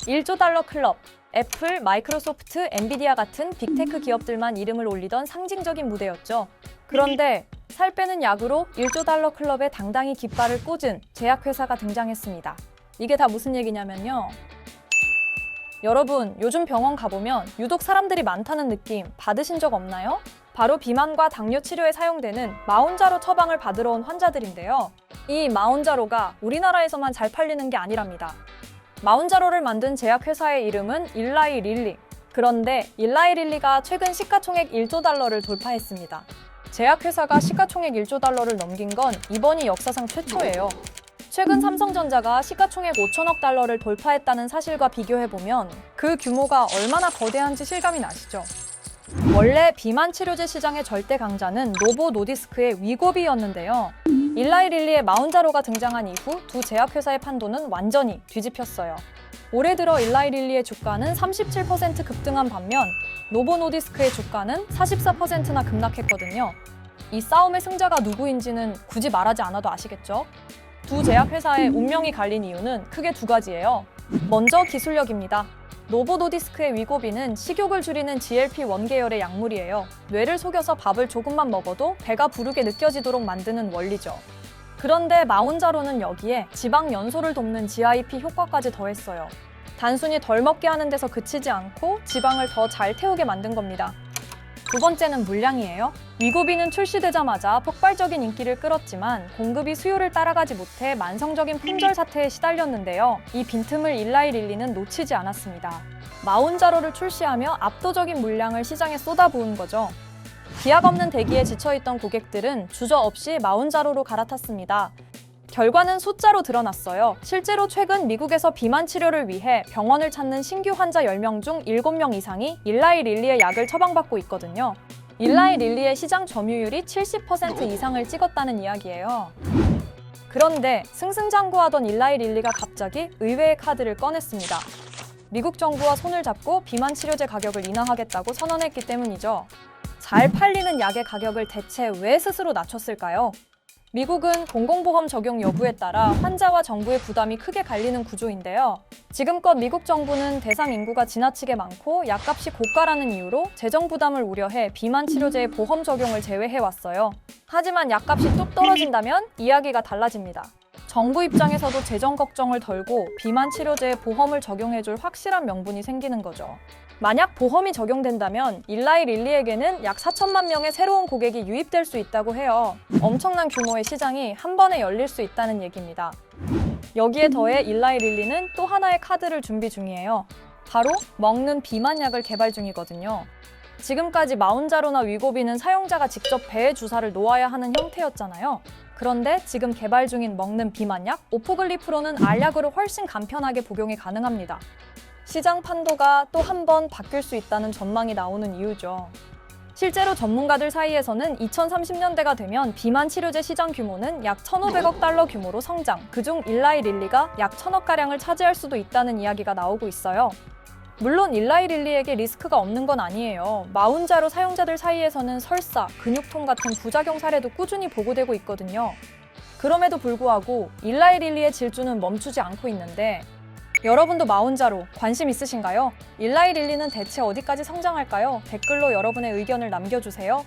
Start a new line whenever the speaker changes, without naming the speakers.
1조 달러 클럽. 애플, 마이크로소프트, 엔비디아 같은 빅테크 기업들만 이름을 올리던 상징적인 무대였죠. 그런데 살 빼는 약으로 1조 달러 클럽에 당당히 깃발을 꽂은 제약회사가 등장했습니다. 이게 다 무슨 얘기냐면요. 여러분, 요즘 병원 가보면 유독 사람들이 많다는 느낌 받으신 적 없나요? 바로 비만과 당뇨 치료에 사용되는 마운자로 처방을 받으러 온 환자들인데요. 이 마운자로가 우리나라에서만 잘 팔리는 게 아니랍니다. 마운자로를 만든 제약회사의 이름은 일라이 릴리. 그런데 일라이 릴리가 최근 시가총액 1조 달러를 돌파했습니다. 제약회사가 시가총액 1조 달러를 넘긴 건 이번이 역사상 최초예요. 최근 삼성전자가 시가총액 5천억 달러를 돌파했다는 사실과 비교해보면 그 규모가 얼마나 거대한지 실감이 나시죠? 원래 비만 치료제 시장의 절대 강자는 노보 노디스크의 위고비였는데요. 일라이 릴리의 마운자로가 등장한 이후 두 제약회사의 판도는 완전히 뒤집혔어요. 올해 들어 일라이 릴리의 주가는 37% 급등한 반면 노보 노디스크의 주가는 44%나 급락했거든요. 이 싸움의 승자가 누구인지는 굳이 말하지 않아도 아시겠죠? 두 제약회사의 운명이 갈린 이유는 크게 두 가지예요. 먼저 기술력입니다. 노보 노디스크의 위고비는 식욕을 줄이는 GLP-1 계열의 약물이에요. 뇌를 속여서 밥을 조금만 먹어도 배가 부르게 느껴지도록 만드는 원리죠. 그런데 마운자로는 여기에 지방 연소를 돕는 GIP 효과까지 더했어요. 단순히 덜 먹게 하는 데서 그치지 않고 지방을 더 잘 태우게 만든 겁니다. 두 번째는 물량이에요. 위고비는 출시되자마자 폭발적인 인기를 끌었지만 공급이 수요를 따라가지 못해 만성적인 품절 사태에 시달렸는데요. 이 빈틈을 일라이 릴리는 놓치지 않았습니다. 마운자로를 출시하며 압도적인 물량을 시장에 쏟아부은 거죠. 기약 없는 대기에 지쳐있던 고객들은 주저없이 마운자로로 갈아탔습니다. 결과는 숫자로 드러났어요. 실제로 최근 미국에서 비만 치료를 위해 병원을 찾는 신규 환자 10명 중 7명 이상이 일라이 릴리의 약을 처방받고 있거든요. 일라이 릴리의 시장 점유율이 70% 이상을 찍었다는 이야기예요. 그런데 승승장구하던 일라이 릴리가 갑자기 의외의 카드를 꺼냈습니다. 미국 정부와 손을 잡고 비만 치료제 가격을 인하하겠다고 선언했기 때문이죠. 잘 팔리는 약의 가격을 대체 왜 스스로 낮췄을까요? 미국은 공공보험 적용 여부에 따라 환자와 정부의 부담이 크게 갈리는 구조인데요. 지금껏 미국 정부는 대상 인구가 지나치게 많고 약값이 고가라는 이유로 재정 부담을 우려해 비만 치료제의 보험 적용을 제외해왔어요. 하지만 약값이 뚝 떨어진다면 이야기가 달라집니다. 정부 입장에서도 재정 걱정을 덜고 비만 치료제에 보험을 적용해줄 확실한 명분이 생기는 거죠. 만약 보험이 적용된다면 일라이 릴리에게는 약 4천만 명의 새로운 고객이 유입될 수 있다고 해요. 엄청난 규모의 시장이 한 번에 열릴 수 있다는 얘기입니다. 여기에 더해 일라이 릴리는 또 하나의 카드를 준비 중이에요. 바로 먹는 비만약을 개발 중이거든요. 지금까지 마운자로나 위고비는 사용자가 직접 배에 주사를 놓아야 하는 형태였잖아요. 그런데 지금 개발 중인 먹는 비만약 오포글리프로는 알약으로 훨씬 간편하게 복용이 가능합니다. 시장 판도가 또 한 번 바뀔 수 있다는 전망이 나오는 이유죠. 실제로 전문가들 사이에서는 2030년대가 되면 비만 치료제 시장 규모는 약 1,500억 달러 규모로 성장, 그중 일라이 릴리가 약 1,000억가량을 차지할 수도 있다는 이야기가 나오고 있어요. 물론 일라이 릴리에게 리스크가 없는 건 아니에요. 마운자로 사용자들 사이에서는 설사, 근육통 같은 부작용 사례도 꾸준히 보고되고 있거든요. 그럼에도 불구하고 일라이 릴리의 질주는 멈추지 않고 있는데 여러분도 마운자로 관심 있으신가요? 일라이 릴리는 대체 어디까지 성장할까요? 댓글로 여러분의 의견을 남겨주세요.